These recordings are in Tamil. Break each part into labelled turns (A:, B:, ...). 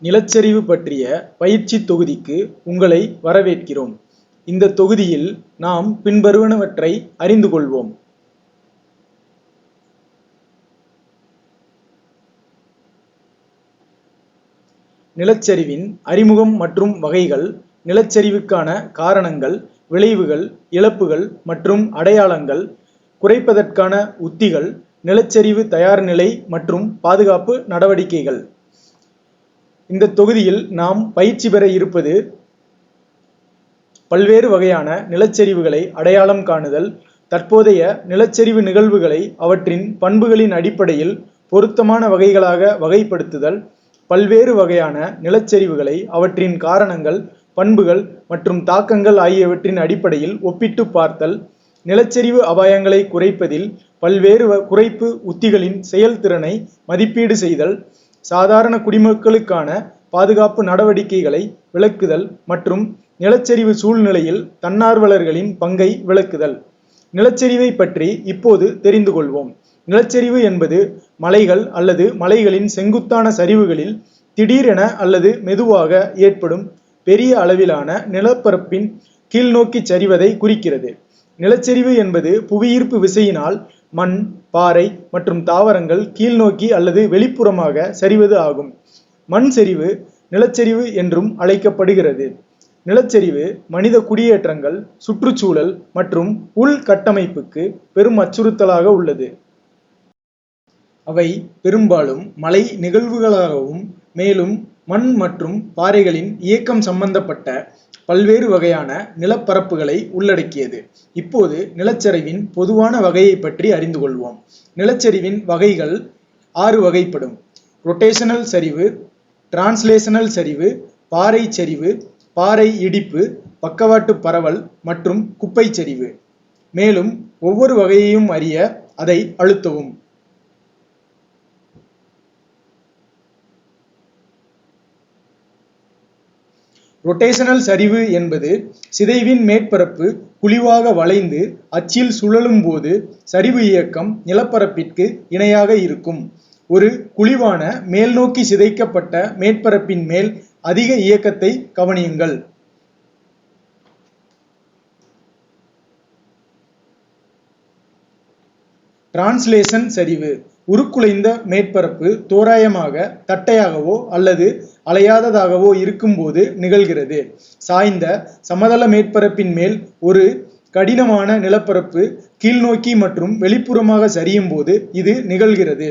A: நிலச்சரிவு பற்றிய பயிற்சி தொகுதிக்கு உங்களை வரவேற்கிறோம். இந்த தொகுதியில் நாம் பின்வருவனவற்றை அறிந்து கொள்வோம். நிலச்சரிவின் அறிமுகம் மற்றும் வகைகள், நிலச்சரிவுக்கான காரணங்கள், விளைவுகள், இழப்புகள் மற்றும் அடையாளங்கள், குறைப்பதற்கான உத்திகள், நிலச்சரிவு தயார்நிலை மற்றும் பாதுகாப்பு நடவடிக்கைகள். இந்த தொகுதியில் நாம் பயிற்சி பெற இருப்பது பல்வேறு வகையான நிலச்சரிவுகளை அடையாளம் காணுதல், தற்போதைய நிலச்சரிவு நிகழ்வுகளை அவற்றின் பண்புகளின் அடிப்படையில் பொருத்தமான வகைகளாக வகைப்படுத்துதல், பல்வேறு வகையான நிலச்சரிவுகளை அவற்றின் காரணங்கள், பண்புகள் மற்றும் தாக்கங்கள் ஆகியவற்றின் அடிப்படையில் ஒப்பிட்டு பார்த்தல், நிலச்சரிவு அபாயங்களை குறைப்பதில் பல்வேறு குறைப்பு உத்திகளின் செயல்திறனை மதிப்பீடு செய்தல், சாதாரண குடிமக்களுக்கான பாதுகாப்பு நடவடிக்கைகளை விளக்குதல் மற்றும் நிலச்சரிவு சூழ்நிலையில் தன்னார்வலர்களின் பங்கை விளக்குதல். நிலச்சரிவை பற்றி இப்போது தெரிந்து கொள்வோம். நிலச்சரிவு என்பது மலைகள் அல்லது மலைகளின் செங்குத்தான சரிவுகளில் திடீரென அல்லது மெதுவாக ஏற்படும் பெரிய அளவிலான நிலப்பரப்பின் கீழ்நோக்கி சரிவதை குறிக்கிறது. நிலச்சரிவு என்பது புவியீர்ப்பு விசையினால் மண், பாறை மற்றும் தாவரங்கள் கீழ்நோக்கி அல்லது வெளிப்புறமாக சரிவது ஆகும். மண் சரிவு நிலச்சரிவு என்றும் அழைக்கப்படுகிறது. நிலச்சரிவு மனித குடியேற்றங்கள், சுற்றுச்சூழல் மற்றும் உள்கட்டமைப்புக்கு பெரும் அச்சுறுத்தலாக உள்ளது. அவை பெரும்பாலும் மலை நிகழ்வுகளாகவும் மேலும் மண் மற்றும் பாறைகளின் இயக்கம் சம்பந்தப்பட்ட பல்வேறு வகையான நிலப்பரப்புகளை உள்ளடக்கியது. இப்போது நிலச்சரிவின் பொதுவான வகையை பற்றி அறிந்து கொள்வோம். நிலச்சரிவின் வகைகள் 6 வகைப்படும். ரொட்டேஷனல் சரிவு, டிரான்ஸ்லேஷனல் சரிவு, பாறை சரிவு, பாறை இடிப்பு, பக்கவாட்டு பரவல் மற்றும் குப்பை சரிவு. மேலும் ஒவ்வொரு வகையையும் அறிய அதை அழுத்தவும். ரொட்டேஷனல் சரிவு என்பது சிதைவின் மேற்பரப்பு குழிவாக வளைந்து அச்சில் சுழலும் போது சரிவு இயக்கம் நிலப்பரப்பிற்கு இணையாக இருக்கும். ஒரு குழிவான மேல்நோக்கி சிதைக்கப்பட்ட மேற்பரப்பின் மேல் அதிக இயக்கத்தை கவனியுங்கள். டிரான்ஸ்லேஷன் சரிவு உருக்குலைந்த மேற்பரப்பு தோராயமாக தட்டையாகவோ அல்லது அலையாததாகவோ இருக்கும்போது நிகழ்கிறது. சாய்ந்த சமதள மேற்பரப்பின் மேல் ஒரு கடினமான நிலப்பரப்பு கீழ்நோக்கி மற்றும் வெளிப்புறமாக சரியும் போது இது நிகழ்கிறது.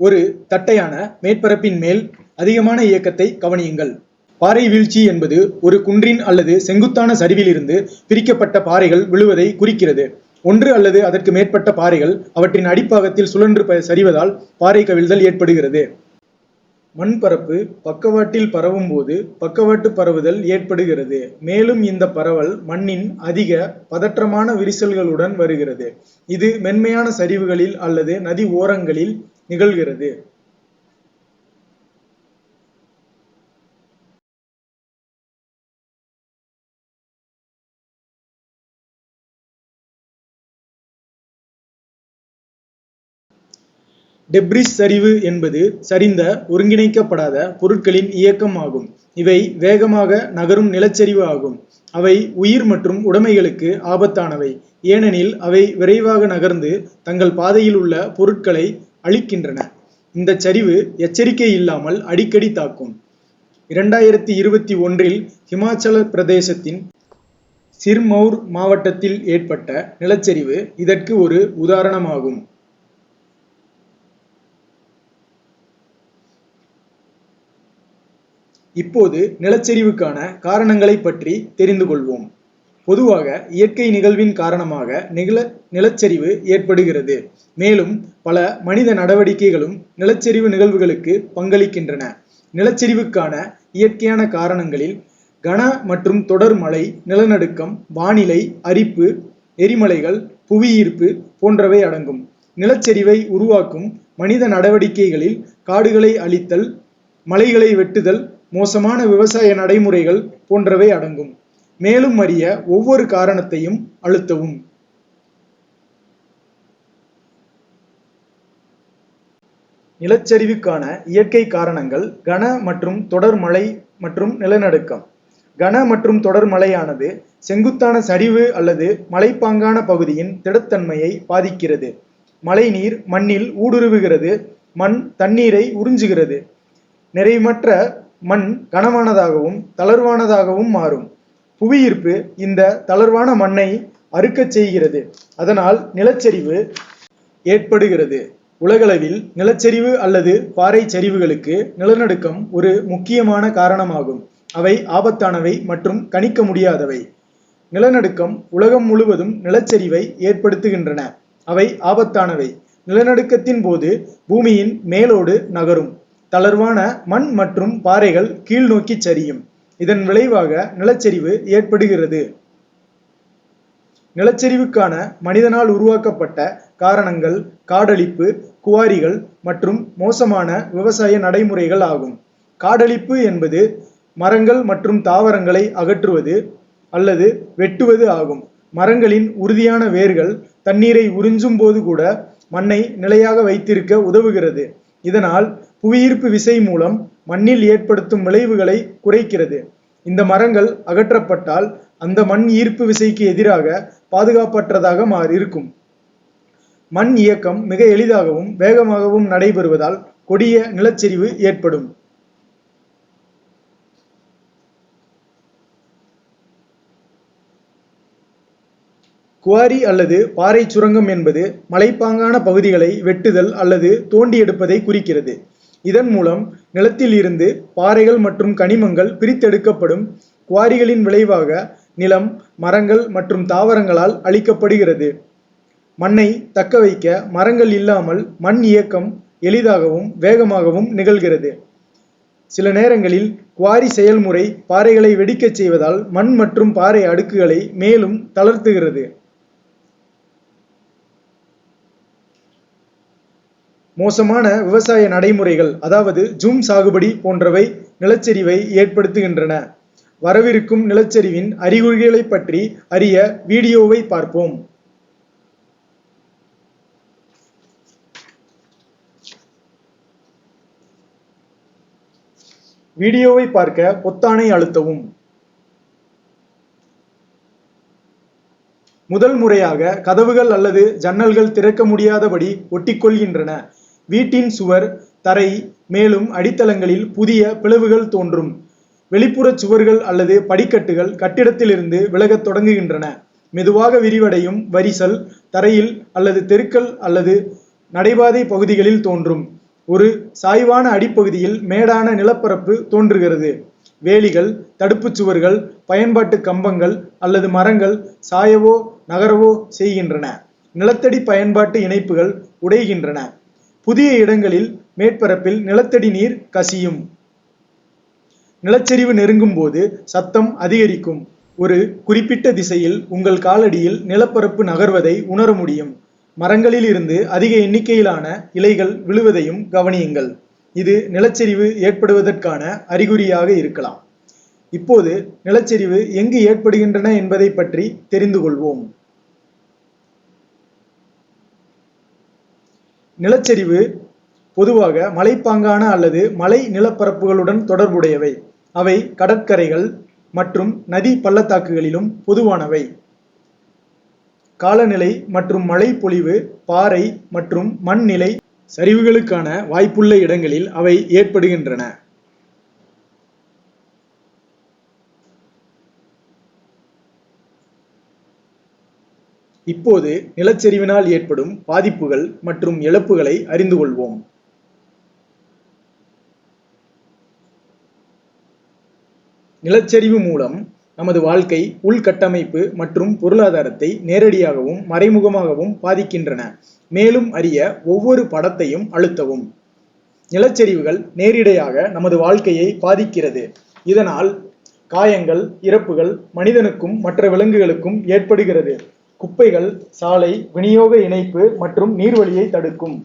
A: ஒரு தட்டையான மேற்பரப்பின் மேல் அதிகமான இயக்கத்தை கவனியுங்கள். பாறை வீழ்ச்சி என்பது ஒரு குன்றின் அல்லது செங்குத்தான சரிவிலிருந்து பிரிக்கப்பட்ட பாறைகள் விழுவதை குறிக்கிறது. ஒன்று அல்லது அதற்கு மேற்பட்ட பாறைகள் அவற்றின் அடிப்பாகத்தில் சுழன்று சரிவதால் பாறை கவிழ்தல் ஏற்படுகிறது. மண்பரப்பு பக்கவாட்டில் பரவும் போது பக்கவாட்டு பரவுதல் ஏற்படுகிறது. மேலும் இந்த பரவல் மண்ணின் அதிக பதற்றமான விரிசல்களுடன் வருகிறது. இது மென்மையான சரிவுகளில் அல்லது நதி ஓரங்களில் நிகழ்கிறது. டெப்ரிஸ் சரிவு என்பது சரிந்த ஒருங்கிணைக்கப்படாத பொருட்களின் இயக்கம் ஆகும். இவை வேகமாக நகரும் நிலச்சரிவு ஆகும். அவை உயிர் மற்றும் உடைமைகளுக்கு ஆபத்தானவை, ஏனெனில் அவை விரைவாக நகர்ந்து தங்கள் பாதையில் உள்ள பொருட்களை அழிக்கின்றன. இந்த சரிவு எச்சரிக்கை இல்லாமல் அடிக்கடி தாக்கும். 2021 ஹிமாச்சல பிரதேசத்தின் சிர்மௌர் மாவட்டத்தில் ஏற்பட்ட நிலச்சரிவு இதற்கு ஒரு உதாரணமாகும். இப்போது நிலச்சரிவுக்கான காரணங்களை பற்றி தெரிந்து கொள்வோம். பொதுவாக இயற்கை நிகழ்வின் காரணமாக நிலச்சரிவு ஏற்படுகிறது. மேலும் பல மனித நடவடிக்கைகளும் நிலச்சரிவு நிகழ்வுகளுக்கு பங்களிக்கின்றன. நிலச்சரிவுக்கான இயற்கையான காரணங்களில் கன மற்றும் தொடர் மழை, நிலநடுக்கம், வானிலை, அரிப்பு, எரிமலைகள், புவியீர்ப்பு போன்றவை அடங்கும். நிலச்சரிவை உருவாக்கும் மனித நடவடிக்கைகளில் காடுகளை அழித்தல், மலைகளை வெட்டுதல், மோசமான விவசாய நடைமுறைகள் போன்றவை அடங்கும். மேலும் அறிய ஒவ்வொரு காரணத்தையும் அழுத்தவும். நிலச்சரிவுக்கான இயற்கை காரணங்கள் கன மற்றும் தொடர் மழை மற்றும் நிலநடுக்கம். கன மற்றும் தொடர் மழையானது செங்குத்தான சரிவு அல்லது மலைப்பாங்கான பகுதியின் திடத்தன்மையை பாதிக்கிறது. மழைநீர் மண்ணில் ஊடுருவுகிறது, மண் தண்ணீரை உறிஞ்சுகிறது. நிறைமற்ற மண் கனமானதாகவும் தளர்வானதாகவும் மாறும். புவியீர்ப்பு இந்த தளர்வான மண்ணை அறுக்கச் செய்கிறது. அதனால் நிலச்சரிவு ஏற்படுகிறது. உலகளவில் நிலச்சரிவு அல்லது பாறை சரிவுகளுக்கு நிலநடுக்கம் ஒரு முக்கியமான காரணமாகும். அவை ஆபத்தானவை மற்றும் கணிக்க முடியாதவை. நிலநடுக்கம் உலகம் முழுவதும் நிலச்சரிவை ஏற்படுத்துகின்றன. அவை ஆபத்தானவை. நிலநடுக்கத்தின் போது பூமியின் மேலோடு நகரும். தளர்வான மண் மற்றும் பாறைகள் கீழ் நோக்கி சரியும். இதன் விளைவாக நிலச்சரிவு ஏற்படுகிறது. நிலச்சரிவுக்கான மனிதனால் உருவாக்கப்பட்ட காரணங்கள் காடழிப்பு, குவாரிகள் மற்றும் மோசமான விவசாய நடைமுறைகள் ஆகும். காடழிப்பு என்பது மரங்கள் மற்றும் தாவரங்களை அகற்றுவது அல்லது வெட்டுவது ஆகும். மரங்களின் உறுதியான வேர்கள் தண்ணீரை உறிஞ்சும் போது கூட மண்ணை நிலையாக வைத்திருக்க உதவுகிறது. இதனால் புவியீர்ப்பு விசை மூலம் மண்ணில் ஏற்படுத்தும் விளைவுகளை குறைக்கிறது. இந்த மரங்கள் அகற்றப்பட்டால் அந்த மண் ஈர்ப்பு விசைக்கு எதிராக பாதுகாப்பற்றதாக இருக்கும். மண் இயக்கம் மிக எளிதாகவும் வேகமாகவும் நடைபெறுவதால் கொடிய நிலச்சரிவு ஏற்படும். குவாரி அல்லது பாறை சுரங்கம் என்பது மலைப்பாங்கான பகுதிகளை வெட்டுதல் அல்லது தோண்டி எடுப்பதை குறிக்கிறது. இதன் மூலம் நிலத்தில் இருந்து பாறைகள் மற்றும் கனிமங்கள் பிரித்தெடுக்கப்படும். குவாரிகளின் விளைவாக நிலம் மரங்கள் மற்றும் தாவரங்களால் அழிக்கப்படுகிறது. மண்ணை தக்க வைக்க மரங்கள் இல்லாமல் மண் இயக்கம் எளிதாகவும் வேகமாகவும் நிகழ்கிறது. சில நேரங்களில் குவாரி செயல்முறை பாறைகளை வெடிக்கச் செய்வதால் மண் மற்றும் பாறை அடுக்குகளை மேலும் தளர்த்துகிறது. மோசமான விவசாய நடைமுறைகள் அதாவது ஜூம் சாகுபடி போன்றவை நிலச்சரிவை ஏற்படுத்துகின்றன. வரவிருக்கும் நிலச்சரிவின் அறிகுறிகளை பற்றி அறிய வீடியோவை பார்ப்போம். வீடியோவை பார்க்க பொத்தானை அழுத்தவும். முதல் முறையாக கதவுகள் அல்லது ஜன்னல்கள் திறக்க முடியாதபடி ஒட்டிக்கொள்கின்றன. வீட்டின் சுவர், தரை, மேலும் அடித்தளங்களில் புதிய பிளவுகள் தோன்றும். வெளிப்புற சுவர்கள் அல்லது படிக்கட்டுகள் கட்டிடத்திலிருந்து விலகத் தொடங்குகின்றன. மெதுவாக விரிவடையும் வரிசல் தரையில் அல்லது தெருக்கள் அல்லது நடைபாதை பகுதிகளில் தோன்றும். ஒரு சாய்வான அடிப்பகுதியில் மேடான நிலப்பரப்பு தோன்றுகிறது. வேலிகள், தடுப்புச் சுவர்கள், பயன்பாட்டு கம்பங்கள் அல்லது மரங்கள் சாயவோ நகரவோ செய்கின்றன. நிலத்தடி பயன்பாட்டு இணைப்புகள் உடைகின்றன. புதிய இடங்களில் மேற்பரப்பில் நிலத்தடி நீர் கசியும். நிலச்சரிவு நெருங்கும் போது சத்தம் அதிகரிக்கும். ஒரு குறிப்பிட்ட திசையில் உங்கள் காலடியில் நிலப்பரப்பு நகர்வதை உணர முடியும். மரங்களில் இருந்து அதிக எண்ணிக்கையிலான இலைகள் விழுவதையும் கவனியுங்கள். இது நிலச்சரிவு ஏற்படுவதற்கான அறிகுறியாக இருக்கலாம். இப்போது நிலச்சரிவு எங்கு ஏற்படுகின்றன என்பதை பற்றி தெரிந்து கொள்வோம். நிலச்சரிவு பொதுவாக மலைப்பாங்கான அல்லது மலை நிலப்பரப்புகளுடன் தொடர்புடையவை. அவை கடற்கரைகள் மற்றும் நதி பள்ளத்தாக்குகளிலும் பொதுவானவை. காலநிலை மற்றும் மழை பொழிவு, பாறை மற்றும் மண் நிலை சரிவுகளுக்கான வாய்ப்புள்ள இடங்களில் அவை ஏற்படுகின்றன. இப்போது நிலச்சரிவினால் ஏற்படும் பாதிப்புகள் மற்றும் இழப்புகளை அறிந்து கொள்வோம். நிலச்சரிவு மூலம் நமது வாழ்க்கை, உள்கட்டமைப்பு மற்றும் பொருளாதாரத்தை நேரடியாகவும் மறைமுகமாகவும் பாதிக்கின்றன. மேலும் அறிய ஒவ்வொரு படத்தையும் அழுத்தவும். நிலச்சரிவுகள் நேரிடையாக நமது வாழ்க்கையை பாதிக்கிறது. இதனால் காயங்கள், இறப்புகள் மனிதனுக்கும் மற்ற விலங்குகளுக்கும் ஏற்படுகிறது. குப்பைகள், சாலை, விநியோக இணைப்பு மற்றும் நீர்வழியை தடுக்கும்.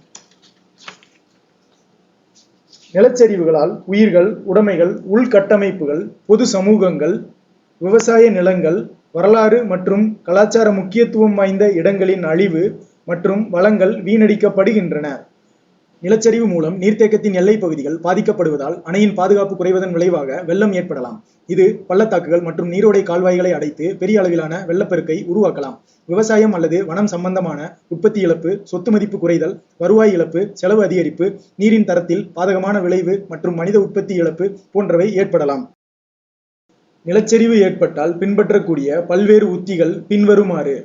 A: நிலச்சரிவுகளால் உயிர்கள், உடைமைகள், உள்கட்டமைப்புகள், பொது சமூகங்கள், விவசாய நிலங்கள், வரலாறு மற்றும் கலாச்சார முக்கியத்துவம் வாய்ந்த இடங்களின் அழிவு மற்றும் வளங்கள் வீணடிக்கப்படுகின்றன. நிலச்சரிவு மூலம் நீர்த்தேக்கத்தின் எல்லைப் பகுதிகள் பாதிக்கப்படுவதால் அணையின் பாதுகாப்பு குறைவதன் விளைவாக வெள்ளம் ஏற்படலாம். இது பள்ளத்தாக்குகள் மற்றும் நீரோடை கால்வாய்களை அடைத்து பெரிய அளவிலான வெள்ளப்பெருக்கை உருவாக்கலாம். விவசாயம் அல்லது வனம் சம்பந்தமான உற்பத்தி இழப்பு, சொத்து மதிப்பு குறைதல், வருவாய் இழப்பு, செலவு அதிகரிப்பு, நீரின் தரத்தில் பாதகமான விளைவு மற்றும் மனித உற்பத்தி இழப்பு போன்றவை ஏற்படலாம். நிலச்சரிவு ஏற்பட்டால் பின்பற்றக்கூடிய பல்வேறு உத்திகள் பின்வருமாறு.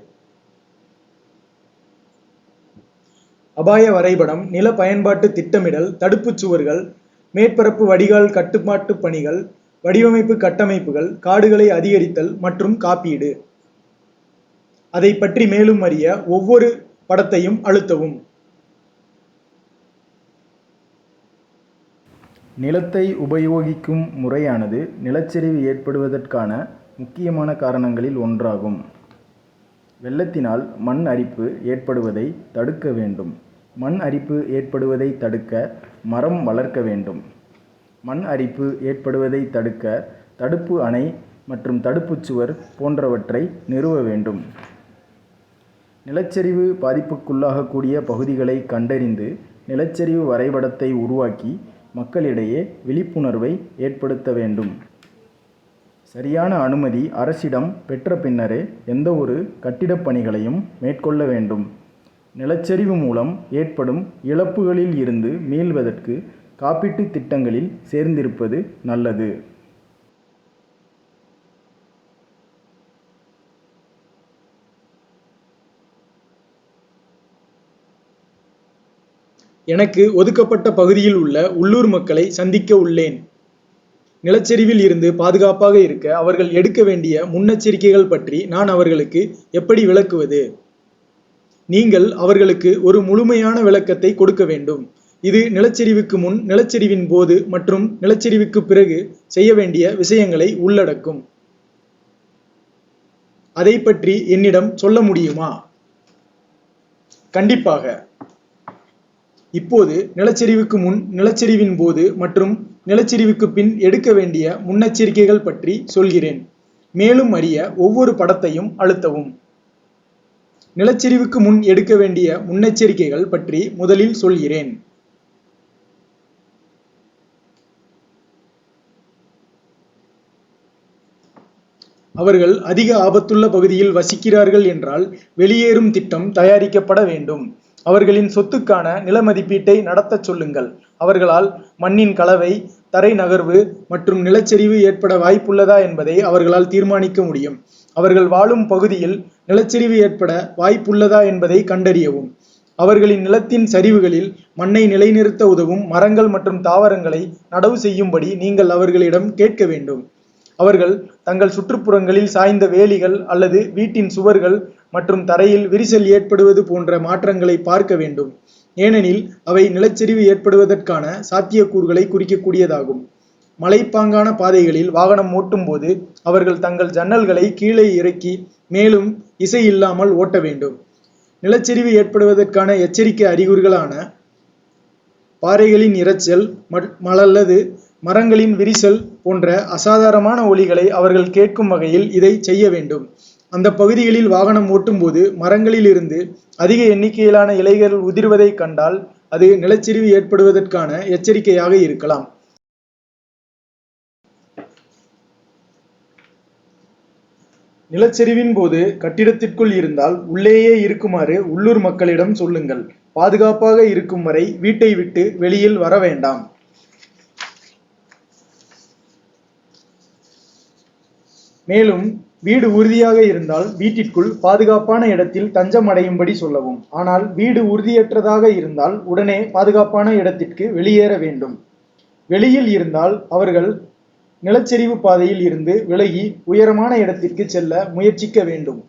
A: அபாய வரைபடம், நில பயன்பாட்டு திட்டமிடல், தடுப்புச் சுவர்கள், மேற்பரப்பு வடிகால் கட்டுப்பாட்டு பணிகள், வடிவமைப்பு கட்டமைப்புகள், காடுகளை அதிகரித்தல் மற்றும் காப்பீடு. அதை பற்றி மேலும் அறிய ஒவ்வொரு படத்தையும் அழுத்தவும்.
B: நிலத்தை உபயோகிக்கும் முறையானது நிலச்சரிவு ஏற்படுவதற்கான முக்கியமான காரணங்களில் ஒன்றாகும். வெள்ளத்தினால் மண் அரிப்பு ஏற்படுவதை தடுக்க வேண்டும். மண் அரிப்பு ஏற்படுவதை தடுக்க மரம் வளர்க்க வேண்டும். மண் அரிப்பு ஏற்படுவதை தடுக்க தடுப்பு அணை மற்றும் தடுப்புச் சுவர் போன்றவற்றை நிறுவ வேண்டும். நிலச்சரிவு பாதிப்புக்குள்ளாகக்கூடிய பகுதிகளை கண்டறிந்து நிலச்சரிவு வரைபடத்தை உருவாக்கி மக்களிடையே விழிப்புணர்வை ஏற்படுத்த வேண்டும். சரியான அனுமதி அரசிடம் பெற்ற பின்னரே எந்த ஒரு கட்டிடப் பணிகளையும் மேற்கொள்ள வேண்டும். நிலச்சரிவு மூலம் ஏற்படும் இழப்புகளில் இருந்து மீள்வதற்கு காப்பீட்டுத் திட்டங்களில் சேர்ந்திருப்பது நல்லது.
A: எனக்கு ஒதுக்கப்பட்ட பகுதியில் உள்ள உள்ளூர் மக்களை சந்திக்க உள்ளேன். நிலச்சரிவில் இருந்து பாதுகாப்பாக இருக்க அவர்கள் எடுக்க வேண்டிய முன்னெச்சரிக்கைகள் பற்றி நான் அவர்களுக்கு எப்படி விளக்குவது? நீங்கள் அவர்களுக்கு ஒரு முழுமையான விளக்கத்தை கொடுக்க வேண்டும். இது நிலச்சரிவுக்கு முன், நிலச்சரிவின் போது மற்றும் நிலச்சரிவுக்கு பிறகு செய்ய வேண்டிய விஷயங்களை உள்ளடக்கும். அதை பற்றி என்னிடம் சொல்ல முடியுமா? கண்டிப்பாக. இப்போது நிலச்சரிவுக்கு முன், நிலச்சரிவின் போது மற்றும் நிலச்சரிவுக்கு பின் எடுக்க வேண்டிய முன்னெச்சரிக்கைகள் பற்றி சொல்கிறேன். மேலும் அறிய ஒவ்வொரு படத்தையும் அழுத்தவும். நிலச்சரிவுக்கு முன் எடுக்க வேண்டிய முன்னெச்சரிக்கைகள் பற்றி முதலில் சொல்கிறேன். அவர்கள் அதிக ஆபத்துள்ள பகுதியில் வசிக்கிறார்கள் என்றால் வெளியேறும் திட்டம் தயாரிக்கப்பட வேண்டும். அவர்களின் சொத்துக்கான நில மதிப்பீட்டை நடத்தச் சொல்லுங்கள். அவர்களால் மண்ணின் கலவை, தரை நகர்வு மற்றும் நிலச்சரிவு ஏற்பட வாய்ப்புள்ளதா என்பதை அவர்களால் தீர்மானிக்க முடியும். அவர்கள் வாழும் பகுதியில் நிலச்சரிவு ஏற்பட வாய்ப்புள்ளதா என்பதை கண்டறியவும். அவர்களின் நிலத்தின் சரிவுகளில் மண்ணை நிலைநிறுத்த உதவும் மரங்கள் மற்றும் தாவரங்களை நடவு செய்யும்படி நீங்கள் அவர்களிடம் கேட்க வேண்டும். அவர்கள் தங்கள் சுற்றுப்புறங்களில் சாய்ந்த வேலிகள் அல்லது வீட்டின் சுவர்கள் மற்றும் தரையில் விரிசல் ஏற்படுவது போன்ற மாற்றங்களை பார்க்க வேண்டும். ஏனெனில் அவை நிலச்சரிவு ஏற்படுவதற்கான சாத்தியக்கூறுகளை குறிக்கக்கூடியதாகும். மலைப்பாங்கான பாதைகளில் வாகனம் ஓட்டும் போது அவர்கள் தங்கள் ஜன்னல்களை கீழே இறக்கி மேலும் இசை இல்லாமல் ஓட்ட வேண்டும். நிலச்சரிவு ஏற்படுவதற்கான எச்சரிக்கை அறிகுறிகளான பாறைகளின் இரைச்சல் அல்லது மரங்களின் விரிசல் போன்ற அசாதாரணமான ஒலிகளை அவர்கள் கேட்கும் வகையில் இதை செய்ய வேண்டும். அந்த பகுதிகளில் வாகனம் ஓட்டும் போது மரங்களில் இருந்து அதிக எண்ணிக்கையிலான இலைகள் உதிர்வதை கண்டால் அது நிலச்சரிவு ஏற்படுவதற்கான எச்சரிக்கையாக இருக்கலாம். நிலச்சரிவின் போது கட்டிடத்திற்குள் இருந்தால் உள்ளேயே இருக்குமாறு உள்ளூர் மக்களிடம் சொல்லுங்கள். பாதுகாப்பாக இருக்கும் வரை வீட்டை விட்டு வெளியில் வர வேண்டாம். மேலும் வீடு உறுதியாக இருந்தால் வீட்டிற்குள் பாதுகாப்பான இடத்தில் தஞ்சம் அடையும்படி சொல்லவும். ஆனால் வீடு உறுதியற்றதாக இருந்தால் உடனே பாதுகாப்பான இடத்திற்கு வெளியேற வேண்டும். வெளியில் இருந்தால் அவர்கள் நிலச்சரிவு பாதையில் இருந்து விலகி உயரமான இடத்திற்கு செல்ல முயற்சிக்க வேண்டும்.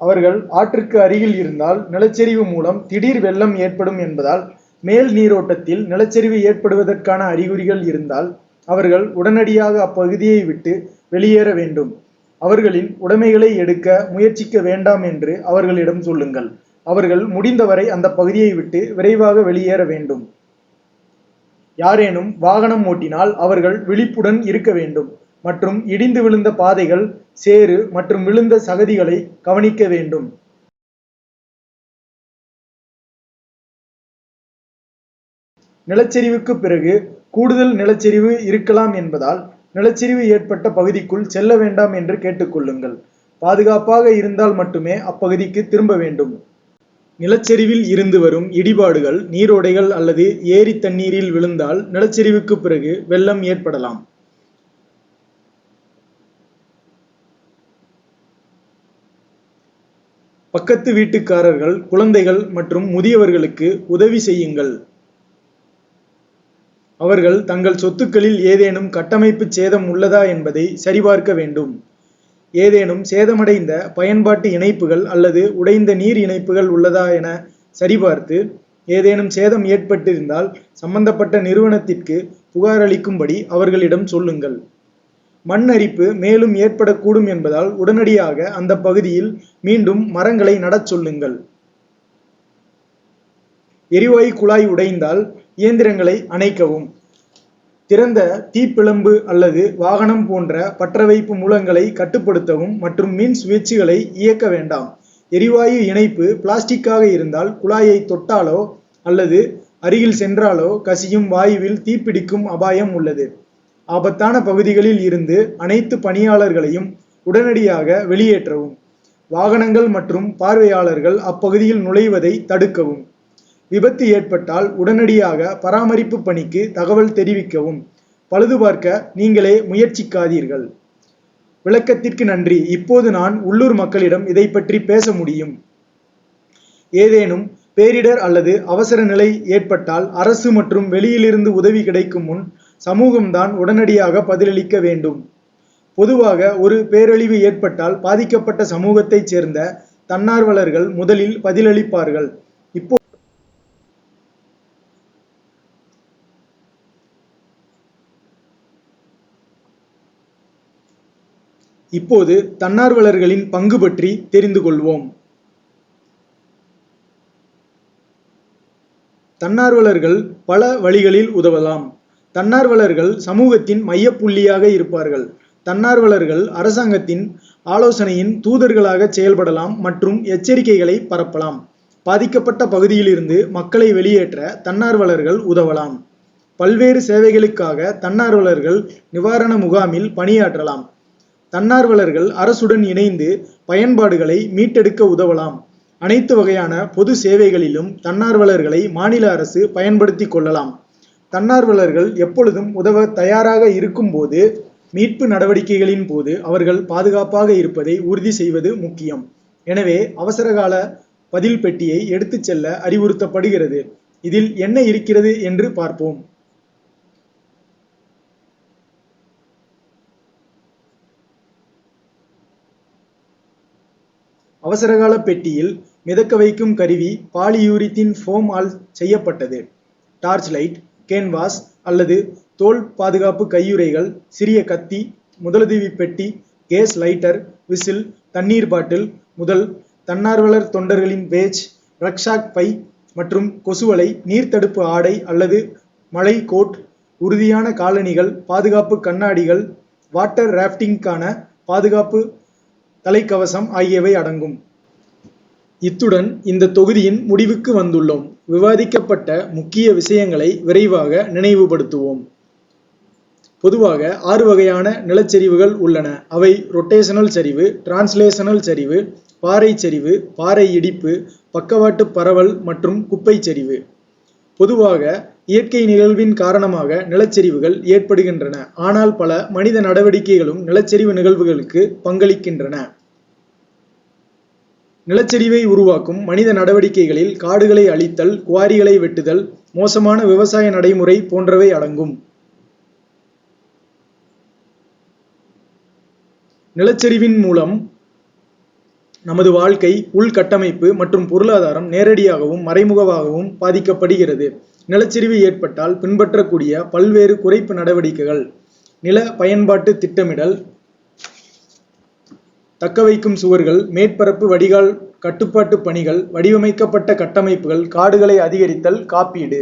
A: அவர்கள் ஆற்றுக்கு அருகில் இருந்தால் நிலச்சரிவு மூலம் திடீர் வெள்ளம் ஏற்படும் என்பதால் மேல் நீரோட்டத்தில் நிலச்சரிவு ஏற்படுவதற்கான அறிகுறிகள் இருந்தால் அவர்கள் உடனடியாக அப்பகுதியை விட்டு வெளியேற வேண்டும். அவர்களின் உடைமைகளை எடுக்க முயற்சிக்க வேண்டாம் என்று அவர்களிடம் சொல்லுங்கள். அவர்கள் முடிந்தவரை அந்த பகுதியை விட்டு விரைவாக வெளியேற வேண்டும். யாரேனும் வாகனம் ஓட்டினால் அவர்கள் விழிப்புடன் இருக்க வேண்டும் மற்றும் இடிந்து விழுந்த பாதைகள், சேறு மற்றும் விழுந்த சகதிகளை கவனிக்க வேண்டும். நிலச்சரிவுக்கு பிறகு கூடுதல் நிலச்சரிவு இருக்கலாம் என்பதால் நிலச்சரிவு ஏற்பட்ட பகுதிக்குள் செல்ல வேண்டாம் என்று கேட்டுக்கொள்ளுங்கள். பாதுகாப்பாக இருந்தால் மட்டுமே அப்பகுதிக்கு திரும்ப வேண்டும். நிலச்சரிவில் இருந்து வரும் இடிபாடுகள், நீரோடைகள் அல்லது ஏரி தண்ணீரில் விழுந்தால் நிலச்சரிவுக்கு பிறகு வெள்ளம் ஏற்படலாம். பக்கத்து வீட்டுக்காரர்கள், குழந்தைகள் மற்றும் முதியவர்களுக்கு உதவி செய்யுங்கள். அவர்கள் தங்கள் சொத்துக்களில் ஏதேனும் கட்டமைப்பு சேதம் உள்ளதா என்பதை சரிபார்க்க வேண்டும். ஏதேனும் சேதமடைந்த பயன்பாட்டு இணைப்புகள் அல்லது உடைந்த நீர் இணைப்புகள் உள்ளதா என சரிபார்த்து, ஏதேனும் சேதம் ஏற்பட்டிருந்தால் சம்பந்தப்பட்ட நிறுவனத்திற்கு புகார் அளிக்கும்படி அவர்களிடம் சொல்லுங்கள். மண் அரிப்பு மேலும் ஏற்படக்கூடும் என்பதால் உடனடியாக அந்த பகுதியில் மீண்டும் மரங்களை நடச் சொல்லுங்கள். எரிவாயு குழாய் உடைந்தால் இயந்திரங்களை அணைக்கவும். திறந்த தீப்பிழம்பு அல்லது வாகனம் போன்ற பற்றவைப்பு மூலங்களை கட்டுப்படுத்தவும் மற்றும் மின் சுவிட்சுகளை இயக்க வேண்டாம். எரிவாயு இணைப்பு பிளாஸ்டிக்காக இருந்தால் குழாயை தொட்டாலோ அல்லது அருகில் சென்றாலோ கசியும் வாயுவில் தீப்பிடிக்கும் அபாயம் உள்ளது. ஆபத்தான பகுதிகளில் இருந்து அனைத்து பணியாளர்களையும் உடனடியாக வெளியேற்றவும். வாகனங்கள் மற்றும் பார்வையாளர்கள் அப்பகுதியில் நுழைவதை தடுக்கவும். விபத்து ஏற்பட்டால் உடனடியாக பராமரிப்பு பணிக்கு தகவல் தெரிவிக்கவும். பழுதுபார்க்க நீங்களே முயற்சிக்காதீர்கள். விளக்கத்திற்கு நன்றி. இப்போது நான் உள்ளூர் மக்களிடம் இதை பற்றி பேச முடியும். ஏதேனும் பேரிடர் அல்லது அவசர நிலை ஏற்பட்டால் அரசு மற்றும் வெளியிலிருந்து உதவி கிடைக்கும் முன் சமூகம்தான் உடனடியாக பதிலளிக்க வேண்டும். பொதுவாக ஒரு பேரழிவு ஏற்பட்டால் பாதிக்கப்பட்ட சமூகத்தைச் சேர்ந்த தன்னார்வலர்கள் முதலில் பதிலளிப்பார்கள். இப்போது தன்னார்வலர்களின் பங்கு பற்றி தெரிந்து கொள்வோம். தன்னார்வலர்கள் பல வழிகளில் உதவலாம். தன்னார்வலர்கள் சமூகத்தின் மையப்புள்ளியாக இருப்பார்கள். தன்னார்வலர்கள் அரசாங்கத்தின் ஆலோசனையின் தூதர்களாக செயல்படலாம் மற்றும் எச்சரிக்கைகளை பரப்பலாம். பாதிக்கப்பட்ட பகுதியிலிருந்து மக்களை வெளியேற்ற தன்னார்வலர்கள் உதவலாம். பல்வேறு சேவைகளுக்காக தன்னார்வலர்கள் நிவாரண முகாமில் பணியாற்றலாம். தன்னார்வலர்கள் அரசுடன் இணைந்து பயன்பாடுகளை மீட்டெடுக்க உதவலாம். அனைத்து வகையான பொது சேவைகளிலும் தன்னார்வலர்களை மாநில அரசு பயன்படுத்திக் கொள்ளலாம். தன்னார்வலர்கள் எப்பொழுதும் உதவ தயாராக இருக்கும் போது, மீட்பு நடவடிக்கைகளின் போது அவர்கள் பாதுகாப்பாக இருப்பதை உறுதி செய்வது முக்கியம். எனவே அவசரகால பதில் பெட்டியை எடுத்துச் செல்ல அறிவுறுத்தப்படுகிறது. இதில் என்ன இருக்கிறது என்று பார்ப்போம். அவசரகால பெட்டியில் மிதக்க வைக்கும் கருவி பாலியூரித்தீன் ஃபோம் ஆல் செய்யப்பட்டது. டார்ச் லைட், கேன்வாஸ் அல்லது தோல் பாதுகாப்பு கையுறைகள், சிறிய கத்தி, முதலுதவி பெட்டி, கேஸ் லைட்டர், விசில், தண்ணீர் பாட்டில் முதல், தன்னார்வலர் தொண்டர்களின் பேட்ஜ், ரக்ஷாக் பை மற்றும் கொசுவலை, நீர்த்தடுப்பு ஆடை அல்லது மழை கோட், உறுதியான காலணிகள், பாதுகாப்பு கண்ணாடிகள், வாட்டர் ராஃப்டிங்கான பாதுகாப்பு தலைக்கவசம் ஆகியவை அடங்கும். இத்துடன் இந்த தொகுதியின் முடிவுக்கு வந்துள்ளோம். விவாதிக்கப்பட்ட முக்கிய விஷயங்களை விரைவாக நினைவுபடுத்துவோம். பொதுவாக 6 வகையான நிலச்சரிவுகள் உள்ளன. அவை ரொட்டேஷனல் சரிவு, டிரான்ஸ்லேஷனல் சரிவு, பாறை சரிவு, பாறை இடிப்பு, பக்கவாட்டு பரவல் மற்றும் குப்பை சரிவு. பொதுவாக இயற்கை நிகழ்வின் காரணமாக நிலச்சரிவுகள் ஏற்படுகின்றன. ஆனால் பல மனித நடவடிக்கைகளும் நிலச்சரிவு நிகழ்வுகளுக்கு பங்களிக்கின்றன. நிலச்சரிவை உருவாக்கும் மனித நடவடிக்கைகளில் காடுகளை அழித்தல், குவாரிகளை வெட்டுதல், மோசமான விவசாய நடைமுறை போன்றவை அடங்கும். நிலச்சரிவின் மூலம் நமது வாழ்க்கை, உள்கட்டமைப்பு மற்றும் பொருளாதாரம் நேரடியாகவும் மறைமுகமாகவும் பாதிக்கப்படுகிறது. நிலச்சரிவு ஏற்பட்டால் பின்பற்றக்கூடிய பல்வேறு குறைப்பு நடவடிக்கைகள்: நில பயன்பாட்டு திட்டமிடல், தக்கவைக்கும் சுவர்கள், மேற்பரப்பு வடிகால் கட்டுப்பாட்டு பணிகள், வடிவமைக்கப்பட்ட கட்டமைப்புகள், காடுகளை அதிகரித்தல், காப்பீடு.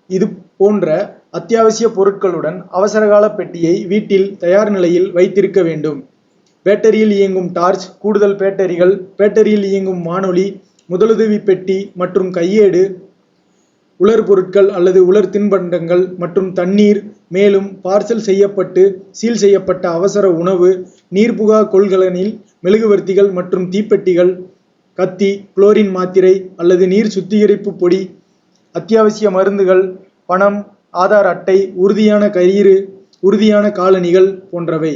A: இது போன்ற அத்தியாவசிய பொருட்களுடன் அவசரகால பெட்டியை வீட்டில் தயார் நிலையில் வைத்திருக்க வேண்டும். பேட்டரியில் இயங்கும் டார்ச், கூடுதல் பேட்டரிகள், பேட்டரியில் இயங்கும் வானொலி, முதலுதவி பெட்டி மற்றும் கையேடு, உலர் பொருட்கள் அல்லது உலர் தின்பண்டங்கள் மற்றும் தண்ணீர், மேலும் பார்சல் செய்யப்பட்டு சீல் செய்யப்பட்ட அவசர உணவு, நீர்புகா கொள்கலனில் மெழுகுவர்த்திகள் மற்றும் தீப்பெட்டிகள், கத்தி, குளோரின் மாத்திரை அல்லது நீர் சுத்திகரிப்பு பொடி, அத்தியாவசிய மருந்துகள், பணம், ஆதார் அட்டை, உறுதியான கயிறு, உறுதியான காலணிகள் போன்றவை.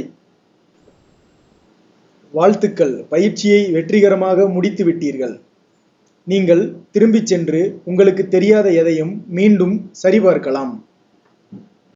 A: வாழ்த்துக்கள், பயிற்சியை வெற்றிகரமாக முடித்து விட்டீர்கள். நீங்கள் திரும்பிச் சென்று உங்களுக்கு தெரியாத எதையும் மீண்டும் சரிபார்க்கலாம்.